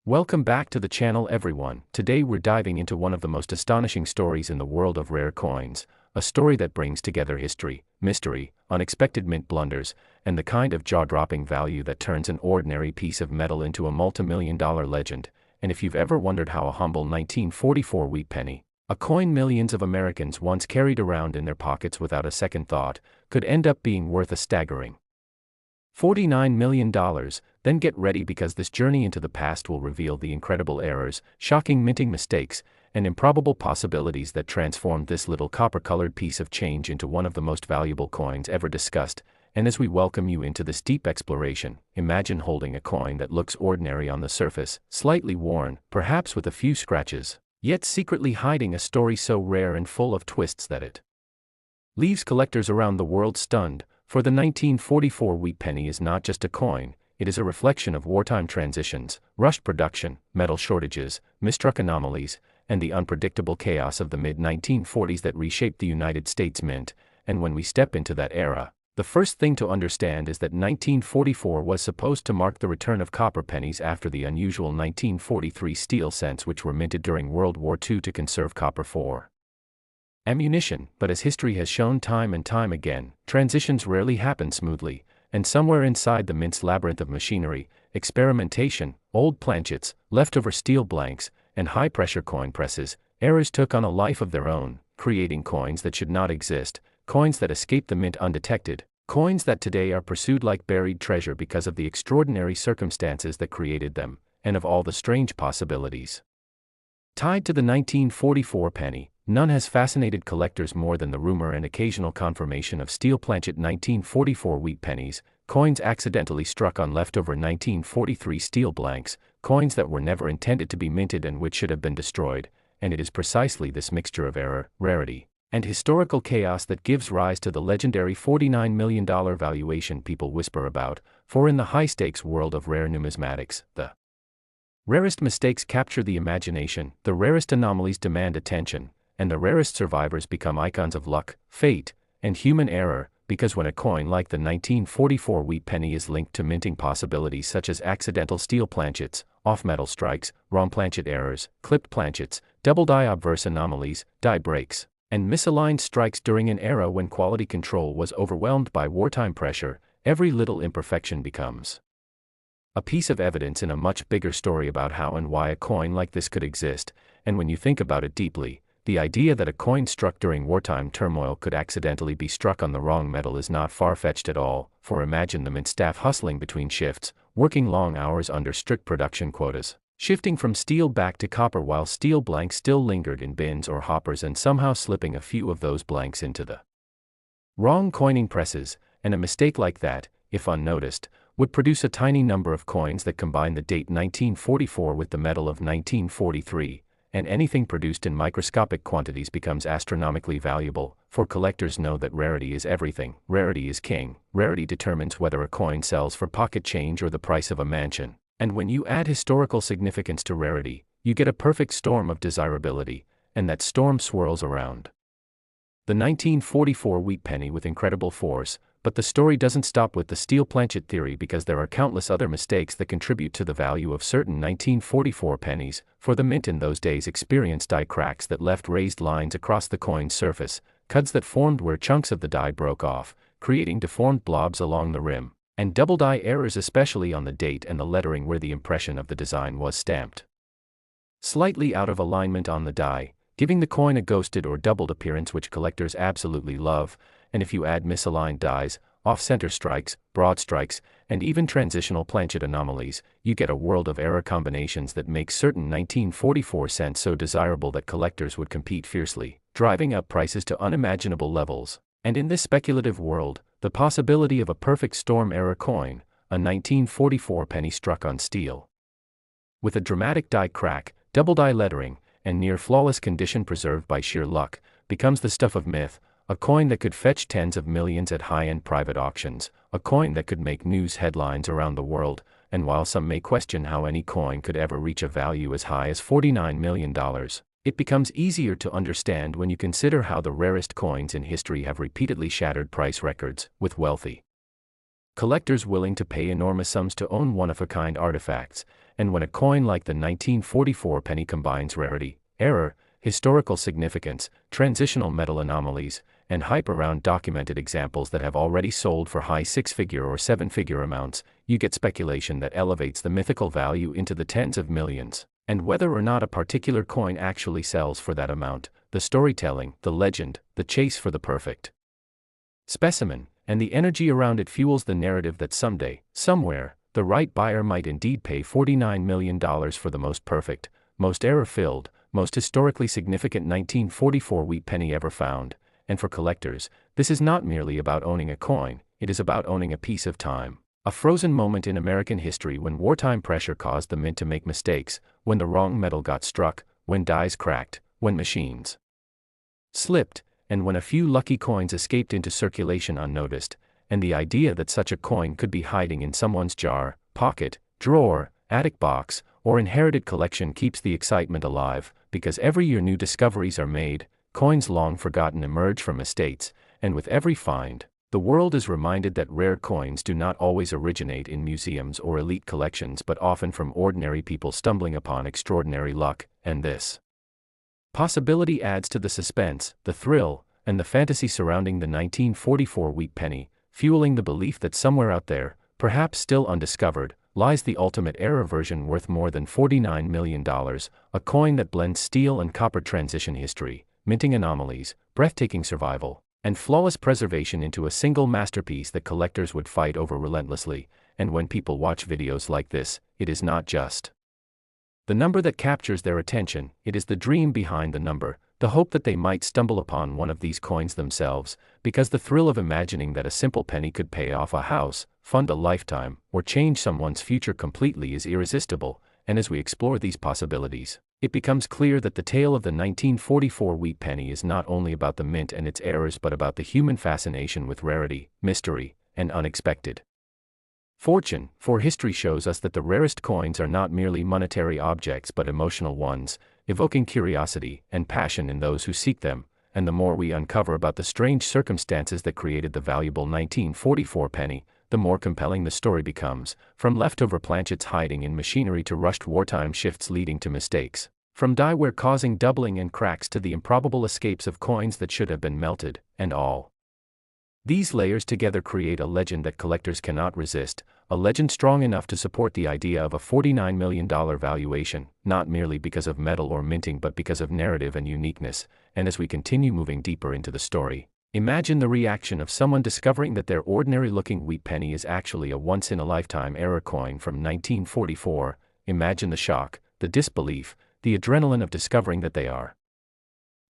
Welcome back to the channel everyone. Today we're diving into one of the most astonishing stories in the world of rare coins, a story that brings together history, mystery, unexpected mint blunders, and the kind of jaw-dropping value that turns an ordinary piece of metal into a multi-million-dollar legend. And if you've ever wondered how a humble 1944 wheat penny, a coin millions of Americans once carried around in their pockets without a second thought, could end up being worth a staggering $49 million, then get ready because this journey into the past will reveal the incredible errors, shocking minting mistakes, and improbable possibilities that transformed this little copper-colored piece of change into one of the most valuable coins ever discussed. And as we welcome you into this deep exploration, imagine holding a coin that looks ordinary on the surface, slightly worn, perhaps with a few scratches, yet secretly hiding a story so rare and full of twists that it leaves collectors around the world stunned. For the 1944 wheat penny is not just a coin, it is a reflection of wartime transitions, rushed production, metal shortages, misstruck anomalies, and the unpredictable chaos of the mid-1940s that reshaped the United States Mint. And when we step into that era, the first thing to understand is that 1944 was supposed to mark the return of copper pennies after the unusual 1943 steel cents, which were minted during World War II to conserve copper for ammunition. But as history has shown time and time again, transitions rarely happen smoothly, and somewhere inside the mint's labyrinth of machinery, experimentation, old planchets, leftover steel blanks, and high-pressure coin presses, errors took on a life of their own, creating coins that should not exist, coins that escaped the mint undetected, coins that today are pursued like buried treasure because of the extraordinary circumstances that created them, and of all the strange possibilities tied to the 1944 penny. None has fascinated collectors more than the rumor and occasional confirmation of steel planchet 1944 wheat pennies, coins accidentally struck on leftover 1943 steel blanks, coins that were never intended to be minted and which should have been destroyed. And it is precisely this mixture of error, rarity, and historical chaos that gives rise to the legendary $49 million valuation people whisper about. For in the high-stakes world of rare numismatics, the rarest mistakes capture the imagination, the rarest anomalies demand attention, and the rarest survivors become icons of luck, fate, and human error. Because when a coin like the 1944 wheat penny is linked to minting possibilities such as accidental steel planchets, off-metal strikes, wrong planchet errors, clipped planchets, double die obverse anomalies, die breaks, and misaligned strikes during an era when quality control was overwhelmed by wartime pressure, every little imperfection becomes a piece of evidence in a much bigger story about how and why a coin like this could exist. And when you think about it deeply, the idea that a coin struck during wartime turmoil could accidentally be struck on the wrong metal is not far-fetched at all. For imagine the mint staff hustling between shifts, working long hours under strict production quotas, shifting from steel back to copper while steel blanks still lingered in bins or hoppers, and somehow slipping a few of those blanks into the wrong coining presses. And a mistake like that, if unnoticed, would produce a tiny number of coins that combine the date 1944 with the metal of 1943. And anything produced in microscopic quantities becomes astronomically valuable. For collectors know that rarity is everything, rarity is king, rarity determines whether a coin sells for pocket change or the price of a mansion. And when you add historical significance to rarity, you get a perfect storm of desirability, and that storm swirls around the 1944 wheat penny with incredible force. But the story doesn't stop with the steel planchet theory, because there are countless other mistakes that contribute to the value of certain 1944 pennies. For the mint in those days experienced die cracks that left raised lines across the coin's surface, cuts that formed where chunks of the die broke off, creating deformed blobs along the rim, and double die errors especially on the date and the lettering where the impression of the design was stamped slightly out of alignment on the die, giving the coin a ghosted or doubled appearance which collectors absolutely love. And if you add misaligned dies, off-center strikes, broad strikes, and even transitional planchet anomalies, you get a world of error combinations that make certain 1944 cents so desirable that collectors would compete fiercely, driving up prices to unimaginable levels. And in this speculative world, the possibility of a perfect storm error coin, a 1944 penny struck on steel, with a dramatic die crack, double die lettering, and near flawless condition preserved by sheer luck, becomes the stuff of myth. A coin that could fetch tens of millions at high-end private auctions, a coin that could make news headlines around the world. And while some may question how any coin could ever reach a value as high as $49 million, it becomes easier to understand when you consider how the rarest coins in history have repeatedly shattered price records, with wealthy collectors willing to pay enormous sums to own one-of-a-kind artifacts. and when a coin like the 1944 penny combines rarity, error, historical significance, transitional metal anomalies, and hype around documented examples that have already sold for high six-figure or seven-figure amounts, you get speculation that elevates the mythical value into the tens of millions. And whether or not a particular coin actually sells for that amount, the storytelling, the legend, the chase for the perfect specimen, and the energy around it fuels the narrative that someday, somewhere, the right buyer might indeed pay $49 million for the most perfect, most error-filled, most historically significant 1944 wheat penny ever found. And for collectors, this is not merely about owning a coin, it is about owning a piece of time. A frozen moment in American history when wartime pressure caused the mint to make mistakes, when the wrong metal got struck, when dies cracked, when machines slipped, and when a few lucky coins escaped into circulation unnoticed, and the idea that such a coin could be hiding in someone's jar, pocket, drawer, attic box, or inherited collection keeps the excitement alive, because every year new discoveries are made, coins long forgotten emerge from estates, and with every find, the world is reminded that rare coins do not always originate in museums or elite collections but often from ordinary people stumbling upon extraordinary luck, and this possibility adds to the suspense, the thrill, and the fantasy surrounding the 1944 wheat penny, fueling the belief that somewhere out there, perhaps still undiscovered, lies the ultimate error version worth more than $49 million, a coin that blends steel and copper transition history, minting anomalies, breathtaking survival, and flawless preservation into a single masterpiece that collectors would fight over relentlessly. And when people watch videos like this, it is not just the number that captures their attention, it is the dream behind the number, the hope that they might stumble upon one of these coins themselves, because the thrill of imagining that a simple penny could pay off a house, fund a lifetime, or change someone's future completely is irresistible. And as we explore these possibilities, it becomes clear that the tale of the 1944 wheat penny is not only about the mint and its errors but about the human fascination with rarity, mystery, and unexpected fortune. For history shows us that the rarest coins are not merely monetary objects but emotional ones, evoking curiosity and passion in those who seek them, and the more we uncover about the strange circumstances that created the valuable 1944 penny, the more compelling the story becomes, from leftover planchets hiding in machinery to rushed wartime shifts leading to mistakes, from dieware causing doubling and cracks to the improbable escapes of coins that should have been melted, and all these layers together create a legend that collectors cannot resist, a legend strong enough to support the idea of a $49 million valuation, not merely because of metal or minting but because of narrative and uniqueness. And as we continue moving deeper into the story, imagine the reaction of someone discovering that their ordinary-looking wheat penny is actually a once-in-a-lifetime error coin from 1944. Imagine the shock, the disbelief, the adrenaline of discovering that they are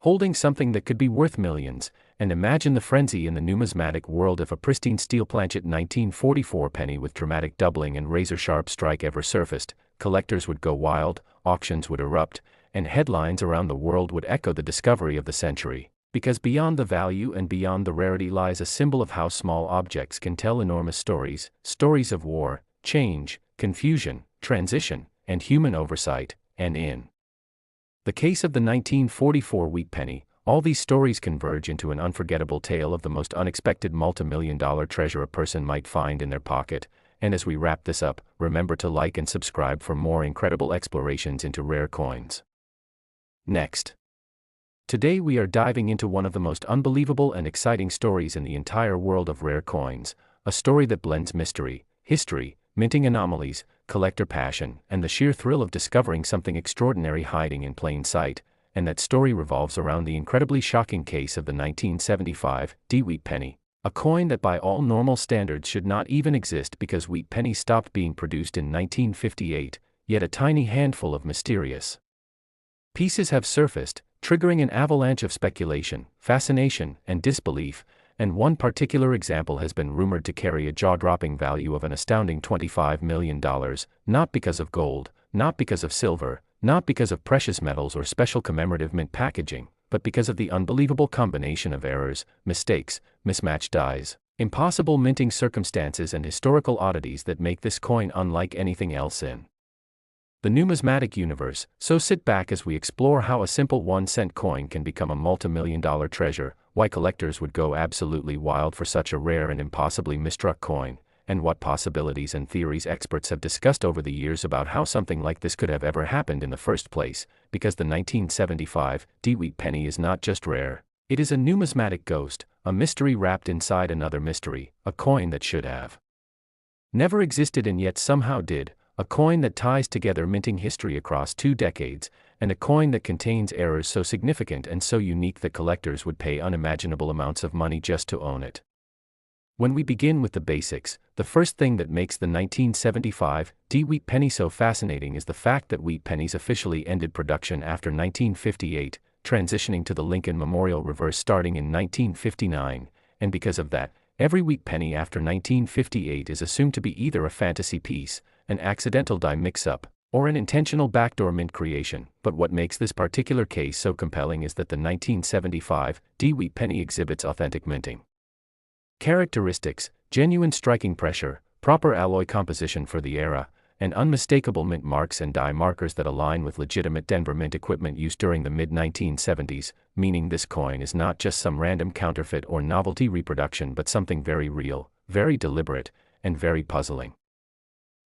holding something that could be worth millions, and imagine the frenzy in the numismatic world if a pristine steel planchet 1944 penny with dramatic doubling and razor-sharp strike ever surfaced. Collectors would go wild, auctions would erupt, and headlines around the world would echo the discovery of the century. Because beyond the value and beyond the rarity lies a symbol of how small objects can tell enormous stories, stories of war, change, confusion, transition, and human oversight. And in the case of the 1944 wheat penny, all these stories converge into an unforgettable tale of the most unexpected multi-million-dollar treasure a person might find in their pocket. And as we wrap this up, remember to like and subscribe for more incredible explorations into rare coins. Next. Today we are diving into one of the most unbelievable and exciting stories in the entire world of rare coins, a story that blends mystery, history, minting anomalies, collector passion, and the sheer thrill of discovering something extraordinary hiding in plain sight. And that story revolves around the incredibly shocking case of the 1975 wheat penny, a coin that by all normal standards should not even exist because wheat pennies stopped being produced in 1958, yet a tiny handful of mysterious pieces have surfaced, triggering an avalanche of speculation, fascination, and disbelief. And one particular example has been rumored to carry a jaw-dropping value of an astounding $25 million, not because of gold, not because of silver, not because of precious metals or special commemorative mint packaging, but because of the unbelievable combination of errors, mistakes, mismatched dies, impossible minting circumstances and historical oddities that make this coin unlike anything else in the numismatic universe. So sit back as we explore how a simple 1-cent coin can become a multi-million-dollar treasure, why collectors would go absolutely wild for such a rare and impossibly misstruck coin, and what possibilities and theories experts have discussed over the years about how something like this could have ever happened in the first place, because the 1975 D-Wheat penny is not just rare, it is a numismatic ghost, a mystery wrapped inside another mystery, a coin that should have never existed and yet somehow did, a coin that ties together minting history across 2 decades, and a coin that contains errors so significant and so unique that collectors would pay unimaginable amounts of money just to own it. When we begin with the basics, the first thing that makes the 1975 D-Wheat penny so fascinating is the fact that wheat pennies officially ended production after 1958, transitioning to the Lincoln Memorial reverse starting in 1959, and because of that, every wheat penny after 1958 is assumed to be either a fantasy piece, an accidental die mix-up, or an intentional backdoor mint creation. But what makes this particular case so compelling is that the 1975 D-Wheat penny exhibits authentic minting characteristics, genuine striking pressure, proper alloy composition for the era, and unmistakable mint marks and die markers that align with legitimate Denver Mint equipment used during the mid-1970s, meaning this coin is not just some random counterfeit or novelty reproduction but something very real, very deliberate, and very puzzling.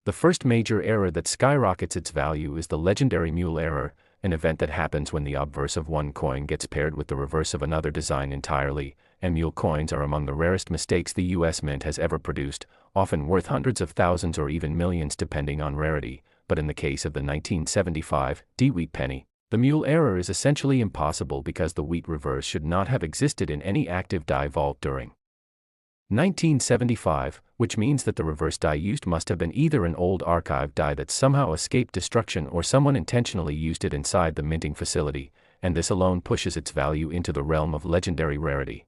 The first major error that skyrockets its value is the legendary mule error, an event that happens when the obverse of one coin gets paired with the reverse of another design entirely, and mule coins are among the rarest mistakes the U.S. Mint has ever produced, often worth hundreds of thousands or even millions depending on rarity, but in the case of the 1975 D-Wheat penny, the mule error is essentially impossible because the wheat reverse should not have existed in any active die vault during 1975, which means that the reverse die used must have been either an old archive die that somehow escaped destruction or someone intentionally used it inside the minting facility, and this alone pushes its value into the realm of legendary rarity.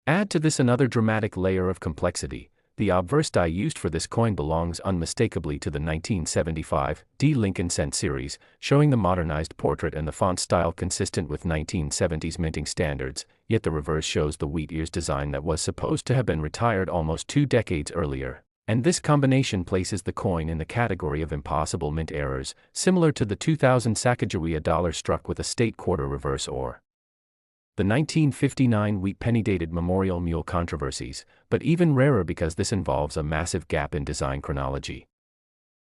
Add to this another dramatic layer of complexity. The obverse die used for this coin belongs unmistakably to the 1975 D. Lincoln Cent series, showing the modernized portrait and the font style consistent with 1970s minting standards, yet the reverse shows the wheat ears design that was supposed to have been retired almost 2 decades earlier, and this combination places the coin in the category of impossible mint errors, similar to the 2000 Sacagawea dollar struck with a state quarter reverse or the 1959 wheat penny dated memorial mule controversies, but even rarer because this involves a massive gap in design chronology.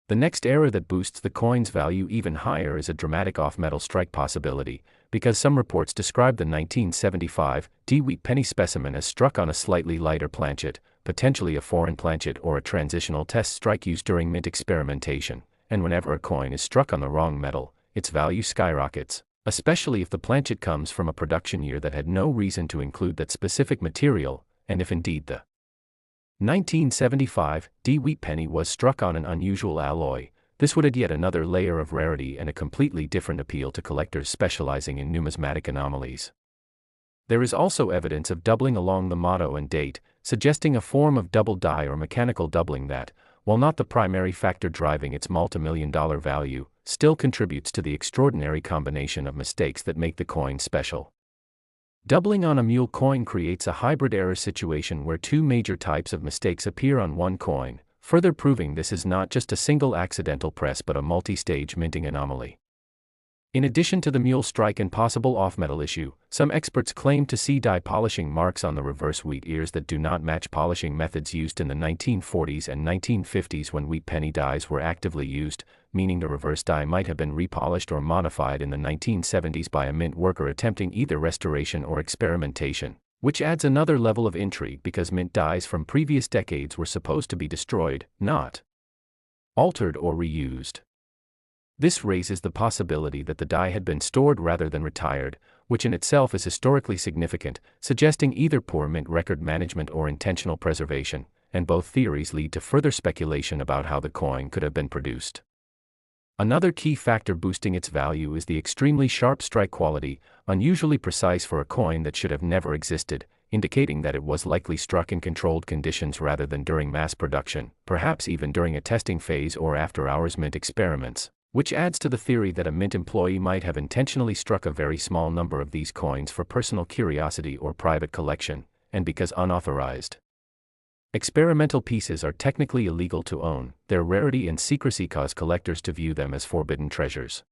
The next error that boosts the coin's value even higher is a dramatic off-metal strike possibility, because some reports describe the 1975 D-Wheat penny specimen as struck on a slightly lighter planchet, potentially a foreign planchet or a transitional test strike used during mint experimentation, and whenever a coin is struck on the wrong metal, its value skyrockets, especially if the planchet comes from a production year that had no reason to include that specific material, and if indeed the 1975 D-Wheat penny was struck on an unusual alloy, this would add yet another layer of rarity and a completely different appeal to collectors specializing in numismatic anomalies. There is also evidence of doubling along the motto and date, suggesting a form of double die or mechanical doubling that, while not the primary factor driving its multi-million-dollar value, still contributes to the extraordinary combination of mistakes that make the coin special. Doubling on a mule coin creates a hybrid error situation where 2 major types of mistakes appear on one coin, further proving this is not just a single accidental press but a multi-stage minting anomaly. In addition to the mule strike and possible off-metal issue, some experts claim to see die polishing marks on the reverse wheat ears that do not match polishing methods used in the 1940s and 1950s when wheat penny dies were actively used, meaning the reverse die might have been repolished or modified in the 1970s by a mint worker attempting either restoration or experimentation, which adds another level of intrigue because mint dies from previous decades were supposed to be destroyed, not altered or reused. This raises the possibility that the die had been stored rather than retired, which in itself is historically significant, suggesting either poor mint record management or intentional preservation, and both theories lead to further speculation about how the coin could have been produced. Another key factor boosting its value is the extremely sharp strike quality, unusually precise for a coin that should have never existed, indicating that it was likely struck in controlled conditions rather than during mass production, perhaps even during a testing phase or after-hours mint experiments, which adds to the theory that a mint employee might have intentionally struck a very small number of these coins for personal curiosity or private collection, and because unauthorized experimental pieces are technically illegal to own, their rarity and secrecy cause collectors to view them as forbidden treasures.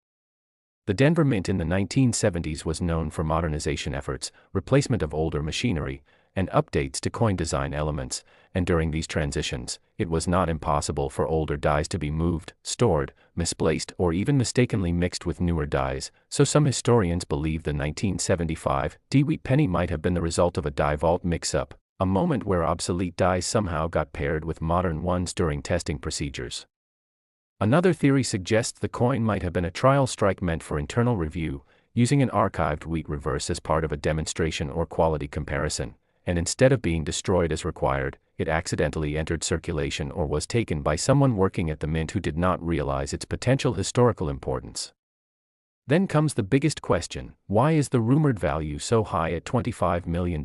The Denver Mint in the 1970s was known for modernization efforts, replacement of older machinery, and updates to coin design elements, and during these transitions, it was not impossible for older dies to be moved, stored, misplaced, or even mistakenly mixed with newer dies, so some historians believe the 1975 D-Wheat penny might have been the result of a die vault mix-up, a moment where obsolete dies somehow got paired with modern ones during testing procedures. Another theory suggests the coin might have been a trial strike meant for internal review, using an archived wheat reverse as part of a demonstration or quality comparison, and instead of being destroyed as required, it accidentally entered circulation or was taken by someone working at the mint who did not realize its potential historical importance. Then comes the biggest question: why is the rumored value so high at $25 million?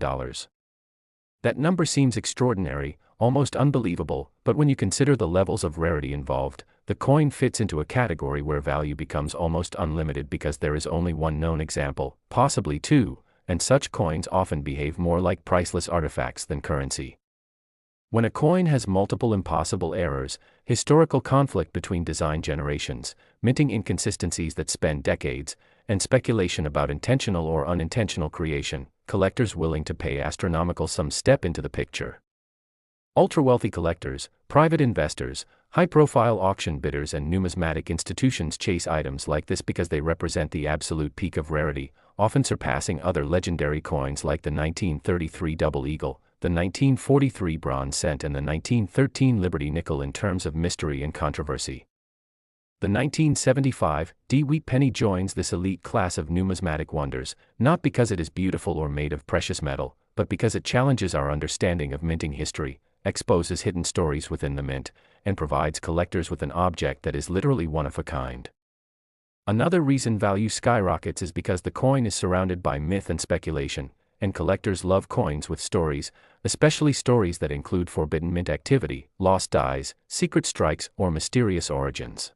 That number seems extraordinary, almost unbelievable, but when you consider the levels of rarity involved, the coin fits into a category where value becomes almost unlimited because there is only one known example, possibly two, and such coins often behave more like priceless artifacts than currency. When a coin has multiple impossible errors, historical conflict between design generations, minting inconsistencies that span decades, and speculation about intentional or unintentional creation, collectors willing to pay astronomical sums step into the picture. Ultra-wealthy collectors, private investors, high-profile auction bidders and numismatic institutions chase items like this because they represent the absolute peak of rarity, often surpassing other legendary coins like the 1933 Double Eagle, the 1943 Bronze Cent and the 1913 Liberty Nickel in terms of mystery and controversy. The 1975 D-Wheat penny joins this elite class of numismatic wonders, not because it is beautiful or made of precious metal, but because it challenges our understanding of minting history, exposes hidden stories within the mint, and provides collectors with an object that is literally one of a kind. Another reason value skyrockets is because the coin is surrounded by myth and speculation, and collectors love coins with stories, especially stories that include forbidden mint activity, lost dies, secret strikes, or mysterious origins.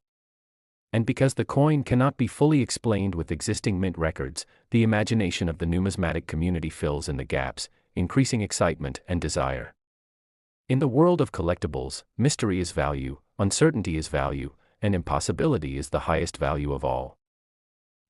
And because the coin cannot be fully explained with existing mint records, the imagination of the numismatic community fills in the gaps, increasing excitement and desire. In the world of collectibles, mystery is value, uncertainty is value, and impossibility is the highest value of all.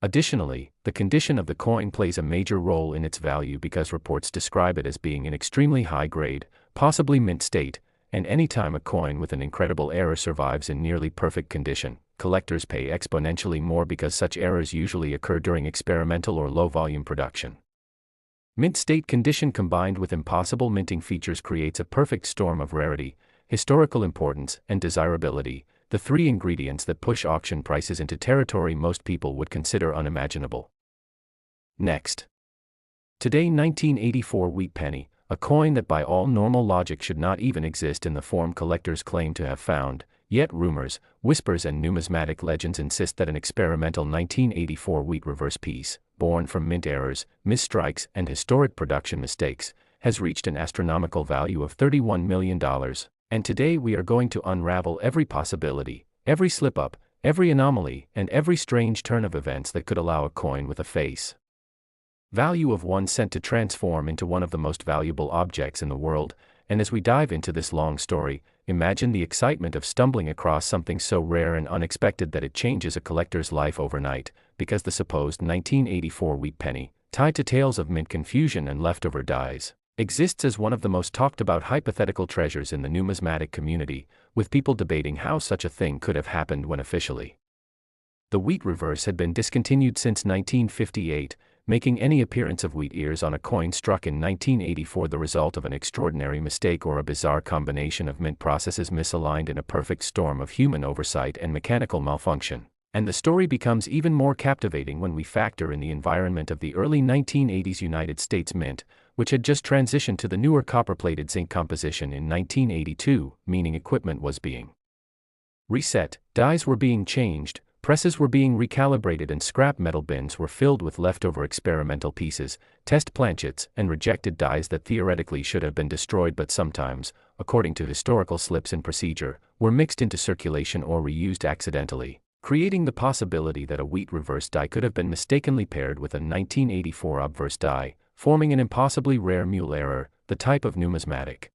Additionally, the condition of the coin plays a major role in its value because reports describe it as being in extremely high grade, possibly mint state, and anytime a coin with an incredible error survives in nearly perfect condition, collectors pay exponentially more because such errors usually occur during experimental or low-volume production. Mint state condition combined with impossible minting features creates a perfect storm of rarity, historical importance, and desirability, the three ingredients that push auction prices into territory most people would consider unimaginable. Next. Today 1984 wheat penny, a coin that by all normal logic should not even exist in the form collectors claim to have found, yet rumors, whispers and numismatic legends insist that an experimental 1984 wheat reverse piece, born from mint errors, misstrikes, and historic production mistakes, has reached an astronomical value of $31 million, and today we are going to unravel every possibility, every slip-up, every anomaly, and every strange turn of events that could allow a coin with a face value of 1 cent to transform into one of the most valuable objects in the world. And as we dive into this long story, imagine the excitement of stumbling across something so rare and unexpected that it changes a collector's life overnight, because the supposed 1984 wheat penny, tied to tales of mint confusion and leftover dies, exists as one of the most talked about hypothetical treasures in the numismatic community, with people debating how such a thing could have happened when officially the wheat reverse had been discontinued since 1958, making any appearance of wheat ears on a coin struck in 1984 the result of an extraordinary mistake or a bizarre combination of mint processes misaligned in a perfect storm of human oversight and mechanical malfunction. And the story becomes even more captivating when we factor in the environment of the early 1980s United States Mint, which had just transitioned to the newer copper-plated zinc composition in 1982, meaning equipment was being reset, dies were being changed, presses were being recalibrated and scrap metal bins were filled with leftover experimental pieces, test planchets, and rejected dies that theoretically should have been destroyed but sometimes, according to historical slips in procedure, were mixed into circulation or reused accidentally, creating the possibility that a wheat reverse die could have been mistakenly paired with a 1984 obverse die, forming an impossibly rare mule error, the type of numismatic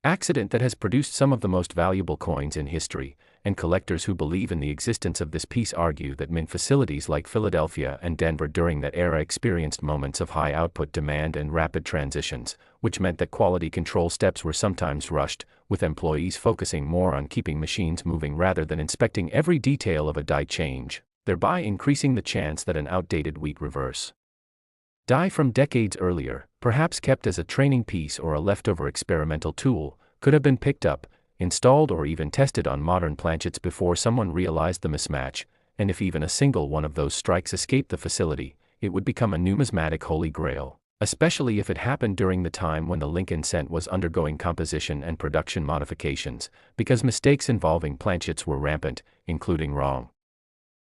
accident that has produced some of the most valuable coins in history, and collectors who believe in the existence of this piece argue that mint facilities like Philadelphia and Denver during that era experienced moments of high output demand and rapid transitions, which meant that quality control steps were sometimes rushed, with employees focusing more on keeping machines moving rather than inspecting every detail of a die change, thereby increasing the chance that an outdated wheat reverse die from decades earlier, perhaps kept as a training piece or a leftover experimental tool, could have been picked up, installed or even tested on modern planchets before someone realized the mismatch, and if even a single one of those strikes escaped the facility, it would become a numismatic holy grail, especially if it happened during the time when the Lincoln cent was undergoing composition and production modifications, because mistakes involving planchets were rampant, including wrong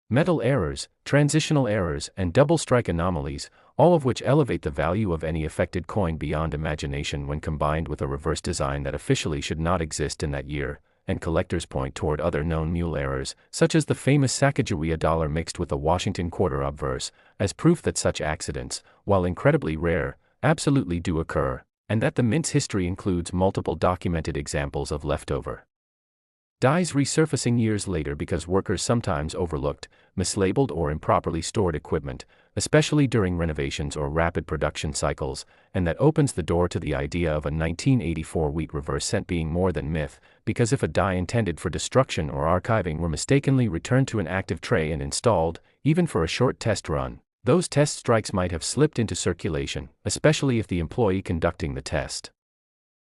metal errors, transitional errors, and double strike anomalies, all of which elevate the value of any affected coin beyond imagination when combined with a reverse design that officially should not exist in that year, and collectors point toward other known mule errors, such as the famous Sacagawea dollar mixed with the Washington quarter obverse, as proof that such accidents, while incredibly rare, absolutely do occur, and that the mint's history includes multiple documented examples of leftover dies resurfacing years later because workers sometimes overlooked, mislabeled or improperly stored equipment, especially during renovations or rapid production cycles, and that opens the door to the idea of a 1984 wheat reverse cent being more than myth, because if a die intended for destruction or archiving were mistakenly returned to an active tray and installed, even for a short test run, those test strikes might have slipped into circulation, especially if the employee conducting the test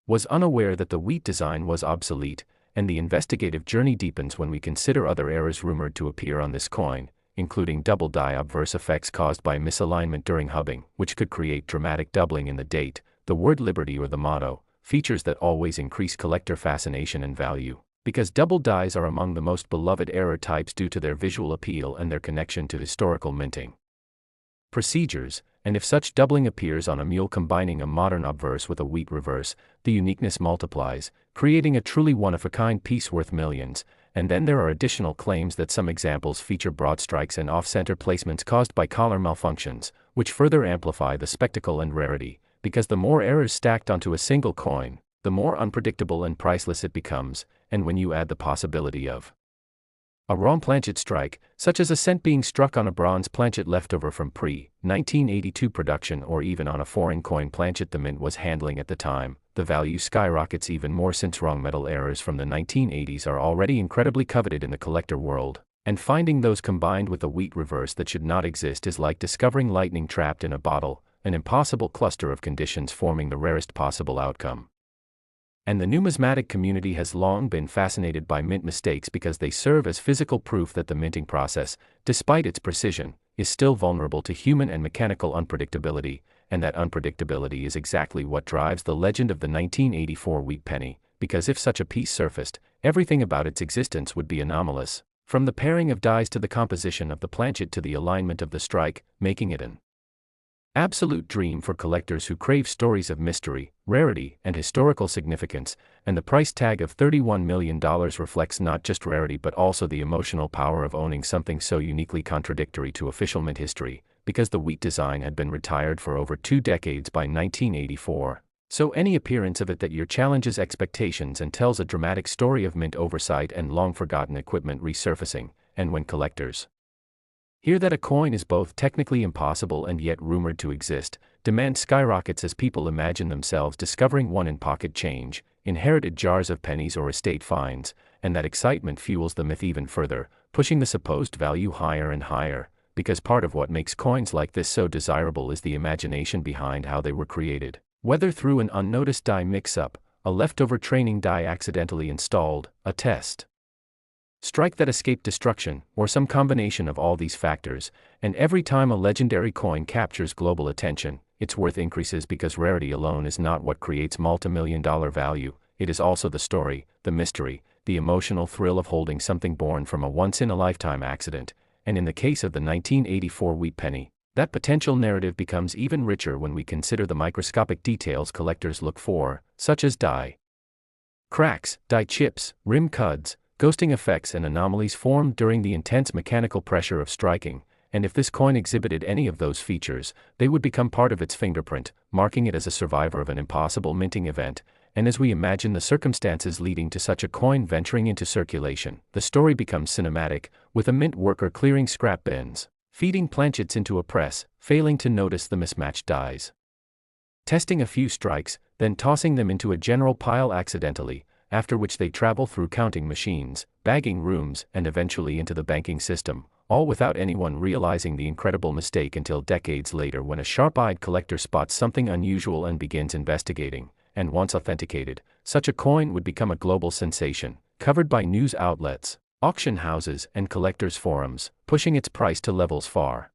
was unaware that the wheat design was obsolete, and the investigative journey deepens when we consider other errors rumored to appear on this coin, including double die obverse effects caused by misalignment during hubbing, which could create dramatic doubling in the date, the word liberty or the motto, features that always increase collector fascination and value, because double dies are among the most beloved error types due to their visual appeal and their connection to historical minting procedures, and if such doubling appears on a mule combining a modern obverse with a wheat reverse, the uniqueness multiplies, creating a truly one-of-a-kind piece worth millions, and then there are additional claims that some examples feature broad strikes and off-center placements caused by collar malfunctions, which further amplify the spectacle and rarity, because the more errors stacked onto a single coin, the more unpredictable and priceless it becomes, and when you add the possibility of a wrong planchet strike, such as a cent being struck on a bronze planchet leftover from pre-1982 production or even on a foreign coin planchet the mint was handling at the time, the value skyrockets even more since wrong metal errors from the 1980s are already incredibly coveted in the collector world, and finding those combined with a wheat reverse that should not exist is like discovering lightning trapped in a bottle, an impossible cluster of conditions forming the rarest possible outcome. And the numismatic community has long been fascinated by mint mistakes because they serve as physical proof that the minting process, despite its precision, is still vulnerable to human and mechanical unpredictability, and that unpredictability is exactly what drives the legend of the 1984 wheat penny, because if such a piece surfaced, everything about its existence would be anomalous, from the pairing of dies to the composition of the planchet to the alignment of the strike, making it an absolute dream for collectors who crave stories of mystery, rarity, and historical significance, and the price tag of $31 million reflects not just rarity but also the emotional power of owning something so uniquely contradictory to official mint history, because the wheat design had been retired for over 2 decades by 1984. So any appearance of it that year challenges expectations and tells a dramatic story of mint oversight and long-forgotten equipment resurfacing, and when collectors hear that a coin is both technically impossible and yet rumored to exist, demand skyrockets as people imagine themselves discovering one in pocket change, inherited jars of pennies or estate finds, and that excitement fuels the myth even further, pushing the supposed value higher and higher, because part of what makes coins like this so desirable is the imagination behind how they were created, whether through an unnoticed die mix-up, a leftover training die accidentally installed, a test strike that escaped destruction, or some combination of all these factors, and every time a legendary coin captures global attention, its worth increases because rarity alone is not what creates multi-million-dollar value, it is also the story, the mystery, the emotional thrill of holding something born from a once-in-a-lifetime accident, and in the case of the 1984 wheat penny, that potential narrative becomes even richer when we consider the microscopic details collectors look for, such as die cracks, die chips, rim cuds, ghosting effects and anomalies formed during the intense mechanical pressure of striking, and if this coin exhibited any of those features, they would become part of its fingerprint, marking it as a survivor of an impossible minting event, and as we imagine the circumstances leading to such a coin venturing into circulation, the story becomes cinematic, with a mint worker clearing scrap bins, feeding planchets into a press, failing to notice the mismatched dies, testing a few strikes, then tossing them into a general pile accidentally, after which they travel through counting machines, bagging rooms, and eventually into the banking system, all without anyone realizing the incredible mistake until decades later when a sharp-eyed collector spots something unusual and begins investigating. And once authenticated, such a coin would become a global sensation, covered by news outlets, auction houses, and collectors' forums, pushing its price to levels far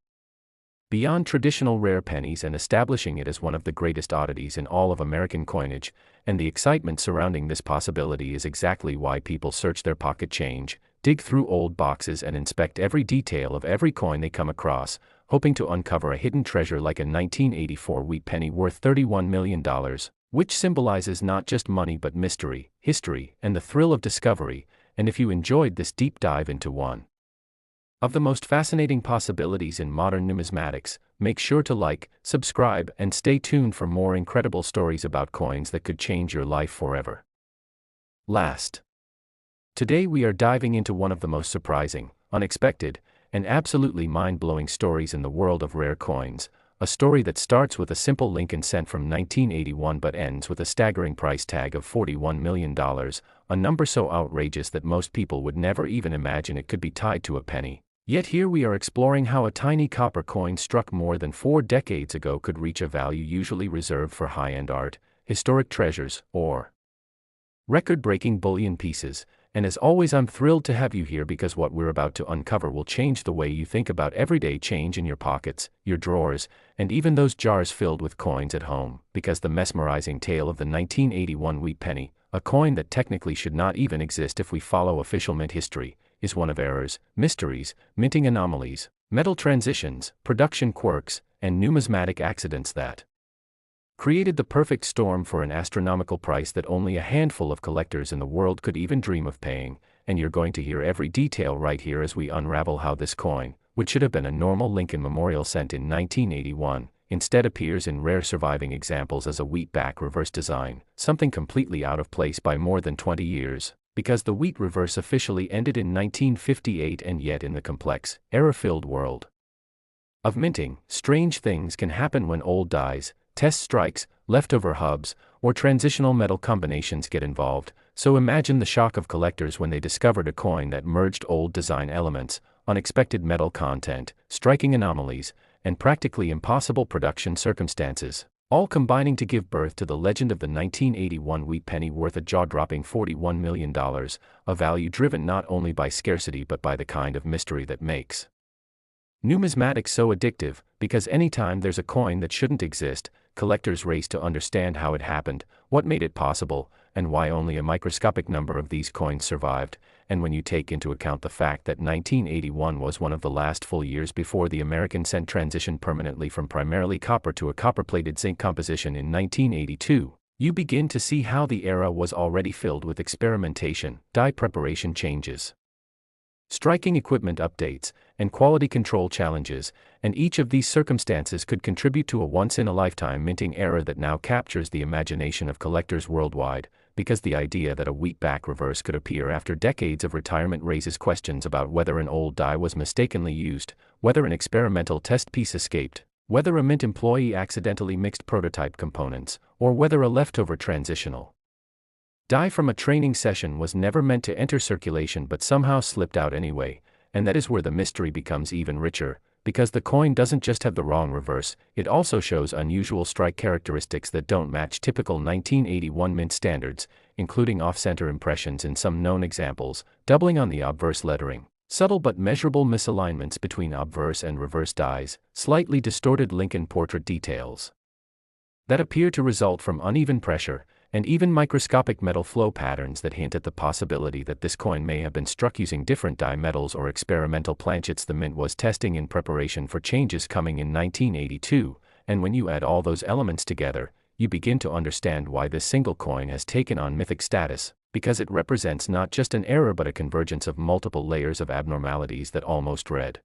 beyond traditional rare pennies and establishing it as one of the greatest oddities in all of American coinage. And the excitement surrounding this possibility is exactly why people search their pocket change, dig through old boxes, and inspect every detail of every coin they come across, hoping to uncover a hidden treasure like a 1984 wheat penny worth $31 million, which symbolizes not just money but mystery, history, and the thrill of discovery. And if you enjoyed this deep dive into one of the most fascinating possibilities in modern numismatics, make sure to like, subscribe, and stay tuned for more incredible stories about coins that could change your life forever. Today we are diving into one of the most surprising, unexpected, and absolutely mind-blowing stories in the world of rare coins, a story that starts with a simple Lincoln cent from 1981 but ends with a staggering price tag of $41 million, a number so outrageous that most people would never even imagine it could be tied to a penny. Yet here we are exploring how a tiny copper coin struck more than 4 decades ago could reach a value usually reserved for high-end art, historic treasures, or record-breaking bullion pieces. And as always, I'm thrilled to have you here because what we're about to uncover will change the way you think about everyday change in your pockets, your drawers, and even those jars filled with coins at home. Because the mesmerizing tale of the 1981 wheat penny, a coin that technically should not even exist if we follow official mint history, is one of errors, mysteries, minting anomalies, metal transitions, production quirks, and numismatic accidents that created the perfect storm for an astronomical price that only a handful of collectors in the world could even dream of paying. And you're going to hear every detail right here as we unravel how this coin, which should have been a normal Lincoln Memorial cent in 1981, instead appears in rare surviving examples as a wheat-back reverse design, something completely out of place by more than 20 years. Because the wheat reverse officially ended in 1958, and yet in the complex, error-filled world of minting, strange things can happen when old dies, test strikes, leftover hubs, or transitional metal combinations get involved. So imagine the shock of collectors when they discovered a coin that merged old design elements, unexpected metal content, striking anomalies, and practically impossible production circumstances, all combining to give birth to the legend of the 1981 wheat penny worth a jaw-dropping $41 million, a value driven not only by scarcity but by the kind of mystery that makes numismatics so addictive. Because anytime there's a coin that shouldn't exist, collectors race to understand how it happened, what made it possible, and why only a microscopic number of these coins survived. And when you take into account the fact that 1981 was one of the last full years before the American cent transitioned permanently from primarily copper to a copper-plated zinc composition in 1982, you begin to see how the era was already filled with experimentation, die preparation changes, striking equipment updates, and quality control challenges. And each of these circumstances could contribute to a once-in-a-lifetime minting era that now captures the imagination of collectors worldwide. Because the idea that a wheat-back reverse could appear after decades of retirement raises questions about whether an old die was mistakenly used, whether an experimental test piece escaped, whether a mint employee accidentally mixed prototype components, or whether a leftover transitional die from a training session was never meant to enter circulation but somehow slipped out anyway. And that is where the mystery becomes even richer, because the coin doesn't just have the wrong reverse, it also shows unusual strike characteristics that don't match typical 1981 mint standards, including off-center impressions in some known examples, doubling on the obverse lettering, subtle but measurable misalignments between obverse and reverse dies, slightly distorted Lincoln portrait details that appear to result from uneven pressure, and even microscopic metal flow patterns that hint at the possibility that this coin may have been struck using different die metals or experimental planchets the mint was testing in preparation for changes coming in 1982. And when you add all those elements together, you begin to understand why this single coin has taken on mythic status, because it represents not just an error but a convergence of multiple layers of abnormalities that almost read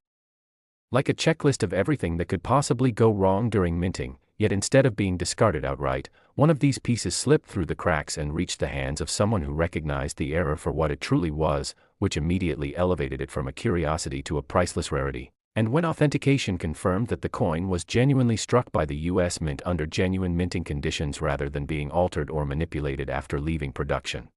like a checklist of everything that could possibly go wrong during minting. Yet instead of being discarded outright, one of these pieces slipped through the cracks and reached the hands of someone who recognized the error for what it truly was, which immediately elevated it from a curiosity to a priceless rarity. And when authentication confirmed that the coin was genuinely struck by the U.S. Mint under genuine minting conditions rather than being altered or manipulated after leaving production,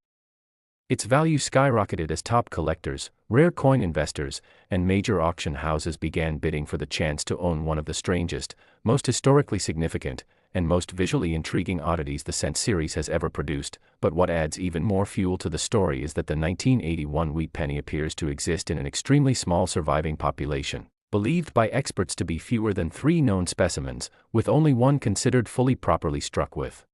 its value skyrocketed as top collectors, rare coin investors, and major auction houses began bidding for the chance to own one of the strangest, most historically significant, and most visually intriguing oddities the Cent series has ever produced. But what adds even more fuel to the story is that the 1981 wheat penny appears to exist in an extremely small surviving population, believed by experts to be fewer than 3 known specimens, with only one considered fully properly struck with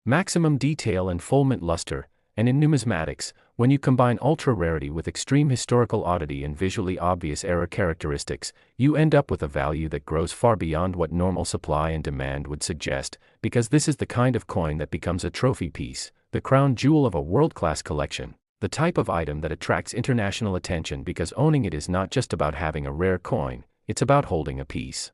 maximum detail and full mint luster. And in numismatics, when you combine ultra-rarity with extreme historical oddity and visually obvious error characteristics, you end up with a value that grows far beyond what normal supply and demand would suggest, because this is the kind of coin that becomes a trophy piece, the crown jewel of a world-class collection, the type of item that attracts international attention because owning it is not just about having a rare coin, it's about holding a piece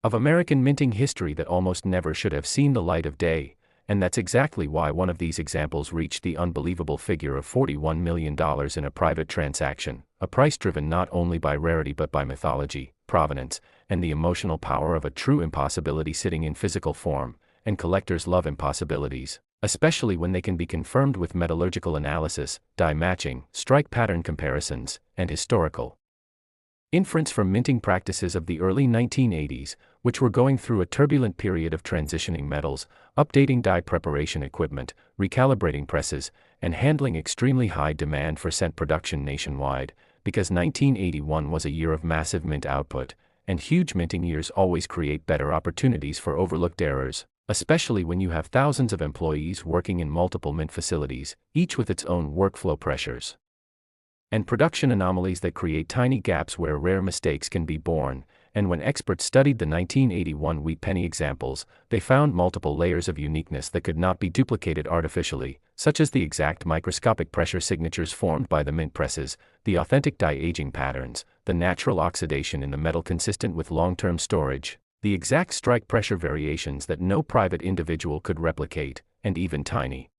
of American minting history that almost never should have seen the light of day. And that's exactly why one of these examples reached the unbelievable figure of $41 million in a private transaction, a price driven not only by rarity but by mythology, provenance, and the emotional power of a true impossibility sitting in physical form. And collectors love impossibilities, especially when they can be confirmed with metallurgical analysis, die matching, strike pattern comparisons, and historical inference from minting practices of the early 1980s, which were going through a turbulent period of transitioning metals, updating die preparation equipment, recalibrating presses, and handling extremely high demand for cent production nationwide, because 1981 was a year of massive mint output, and huge minting years always create better opportunities for overlooked errors, especially when you have thousands of employees working in multiple mint facilities, each with its own workflow pressures and production anomalies that create tiny gaps where rare mistakes can be born. And when experts studied the 1981 wheat penny examples, they found multiple layers of uniqueness that could not be duplicated artificially, such as the exact microscopic pressure signatures formed by the mint presses, the authentic die aging patterns, the natural oxidation in the metal consistent with long-term storage, the exact strike pressure variations that no private individual could replicate, and even tiny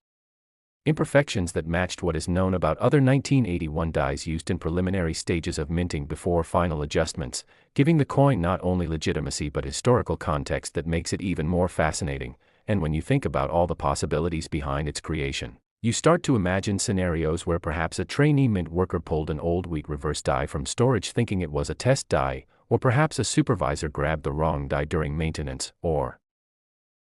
imperfections that matched what is known about other 1981 dies used in preliminary stages of minting before final adjustments, giving the coin not only legitimacy but historical context that makes it even more fascinating. And when you think about all the possibilities behind its creation, you start to imagine scenarios where perhaps a trainee mint worker pulled an old wheat reverse die from storage thinking it was a test die, or perhaps a supervisor grabbed the wrong die during maintenance, or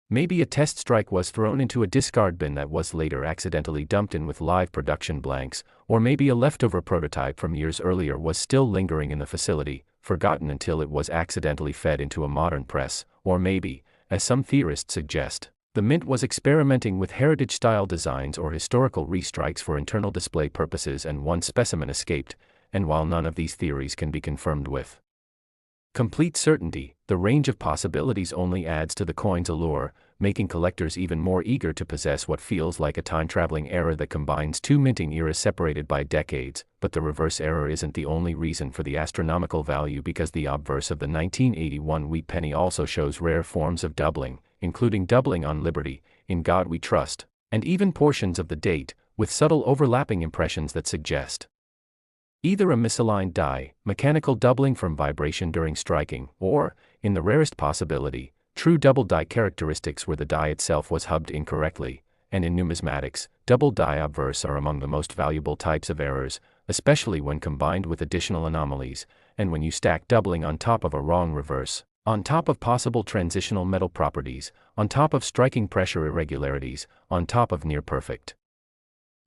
maybe a test strike was thrown into a discard bin that was later accidentally dumped in with live production blanks, or maybe a leftover prototype from years earlier was still lingering in the facility, forgotten until it was accidentally fed into a modern press, or maybe, as some theorists suggest, the mint was experimenting with heritage-style designs or historical restrikes for internal display purposes and one specimen escaped. And while none of these theories can be confirmed with complete certainty, the range of possibilities only adds to the coin's allure, making collectors even more eager to possess what feels like a time-traveling era that combines 2 minting eras separated by decades. But the reverse error isn't the only reason for the astronomical value, because the obverse of the 1981 wheat penny also shows rare forms of doubling, including doubling on Liberty, In God We Trust, and even portions of the date, with subtle overlapping impressions that suggest either a misaligned die, mechanical doubling from vibration during striking, or, in the rarest possibility, true double die characteristics where the die itself was hubbed incorrectly. And in numismatics, double die obverse are among the most valuable types of errors, especially when combined with additional anomalies, and when you stack doubling on top of a wrong reverse, on top of possible transitional metal properties, on top of striking pressure irregularities, on top of near-perfect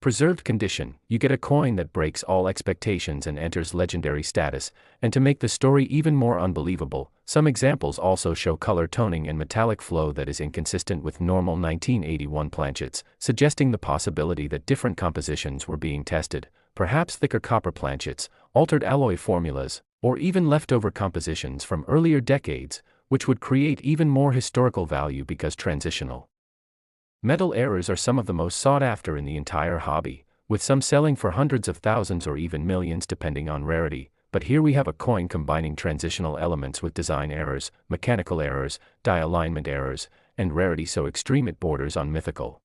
preserved condition, you get a coin that breaks all expectations and enters legendary status. And to make the story even more unbelievable, some examples also show color toning and metallic flow that is inconsistent with normal 1981 planchets, suggesting the possibility that different compositions were being tested, perhaps thicker copper planchets, altered alloy formulas, or even leftover compositions from earlier decades, which would create even more historical value because transitional metal errors are some of the most sought after in the entire hobby, with some selling for hundreds of thousands or even millions depending on rarity. But here we have a coin combining transitional elements with design errors, mechanical errors, die alignment errors, and rarity so extreme it borders on mythical.